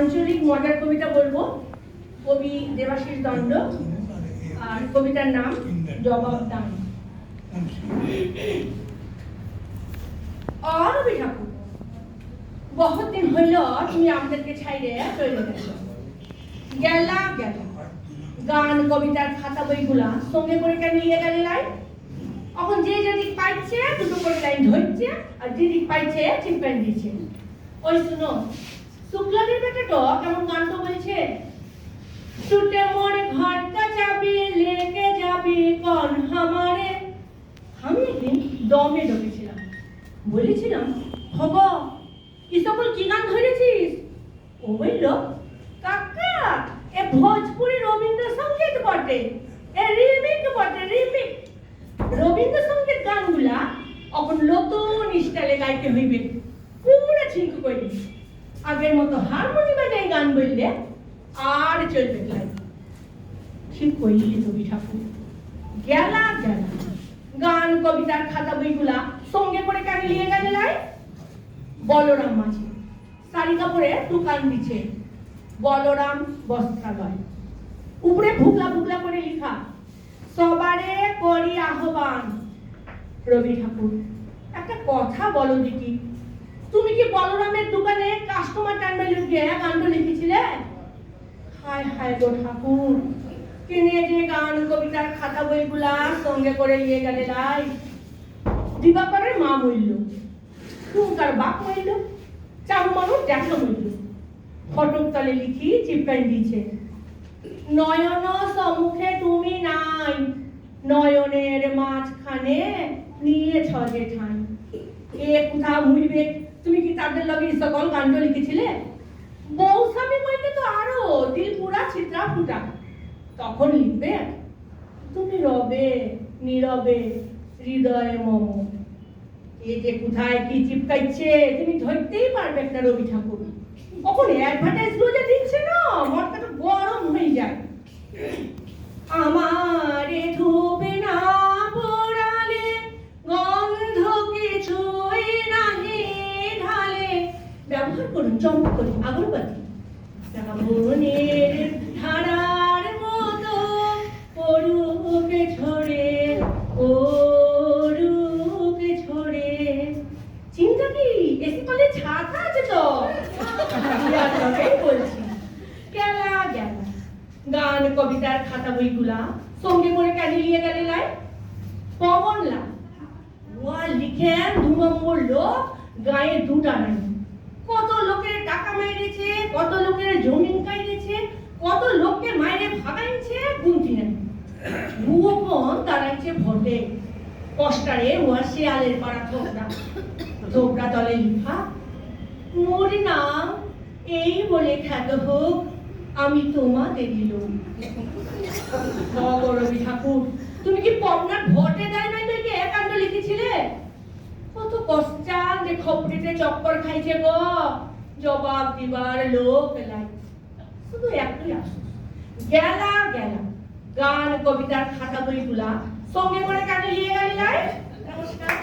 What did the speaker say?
আঞ্চলিক মজার কবিতা বলবো। কবি দেবাশিস দণ্ড আর কবিতার নাম জবাব দান। और भी ठाकुर बहुत दिन হইল তুমি আমাদেরকে ছাইরে চলে গেছো। গেলা গেলা গান কবিতার খাতা বইগুলা সঙ্গে করে কেন নিয়ে গেলে লাই? এখন যে যেদিক পাইছে দুটো করে লাইন ধরছে আর যেদিক পাইছে চিপকান দিচ্ছে। ওই শুনো শুক্লাদের বেটাটা কেমন গান তো বলছে, টুটে মোর ঘর का चाबी लेके যাবি কোন हमारे। আমি একদিন দমে ডকেছিলাম, বলেছিলাম হব কি সকল কি গান ধরেছিস? ও বলল কাকা এ ভোজপুরি রবীন্দ্রসঙ্গীত বটে, এ রিমিক বটে রিমিক। রবীন্দ্রসঙ্গীত গানগুলা এখন নতুন স্টাইলে গাইতে হইবে, পুরো ছিঙ্কু করে। আগের মতো হারমোনি বাজাই গান বললে আর চলবে না। ঠিক কইলি রবি ঠাকুর। গেলা গেলা গান কবিতার খাতা বইগুলা সঙ্গে করে কেন নিয়ে গেলে লাই? বলরাম মাঝি শাড়ি কাপড়ে দোকান দিচ্ছে, বলরাম বস্ত্রালয়। উপরে ভুগলা ভুগলা করে লেখা, সবারে করি আহ্বান। রবি ঠাকুর একটা কথা বলো দিদি, তুমি কি বলরামের দোকানে কাস্টমার টানবে গিয়ে গানটা লিখেছিলে? হায় হায় গো ঠাকুর, কিনে যে গান কবিতার খাতা বইগুলা সঙ্গে করে নিয়ে গেলে লাই। দিবাকরের মা মরল, টুঙ্কার বাপ মরল, চারু মানুষ দেখা মরল। ফটক তলে লিখি চিপকান দিয়েছে, নয়ন সম্মুখে তুমি নাই, নয়নের মাঝখানে নিয়েছ যে ঠাঁই। এ কোথা মুড়বে, তুমি কি তাদের লগে সকল গান লিখেছিলে? বউ স্বামী মরলে তো আরো দিল পুরা ছিত্রা ফুটা। তখন লিখবে তুমি রবে নীরবে হৃদয়ে মম। এ যে কোথায় কি চিপকাইছে তুমি ধরতেই পারবে একটা রবি ঠাকুর। কখন অ্যাডভার্টাইজ রোজা দিচ্ছে না, মাথাটা গরম হয়ে যায়। আমারে ধোবে না পোড়ালে, গন্ধ কিছুই নাহি ঢালে। ব্যবহার করুন চমক করে আগরবাতি। শ্রাবণের ধারার মতো পড়ুকে ঝরে, পড়ুকে ঝরে। চিন্তা কি এসে কলে ছাতা আছে তো? বলছি গেলা গেলা গান কবিতার খাতা বইগুলা সঙ্গে করে কেন নিয়ে গেলে লাই? পবনলা ওয়া লিখে দু নম্বর লোক গায়ে দুটা নাই। কত লোকের টাকা মেরেছে, কত লোকের জমি কাইরেছে, কত লোককে মাইরে ভাগাইছে গুনতি না। ভুবন দাঁড়াইছে ভোটে, কষ্টারে ওয়া শিয়ালের পাড়া থোকরা। থোকরা তলে লিখা, মোর নাম এই বলে খ্যাত হোক, আমি তোমাদেরই লোক। রবি ঠাকুর তুমি কি পবনার ভোটে দাঁড়াই নাই থেকে একান্ত লিখেছিলে? কত কষ্টান যে খপড়িতে চক্কর খাইছে গো, জবাব দিবার লোক লাই। শুধু একটাই আসুস, গেলা গেলা গান কবিতার খাতা বইগুলা সঙ্গে করে কেন নিয়ে গেলি লাই? নমস্কার।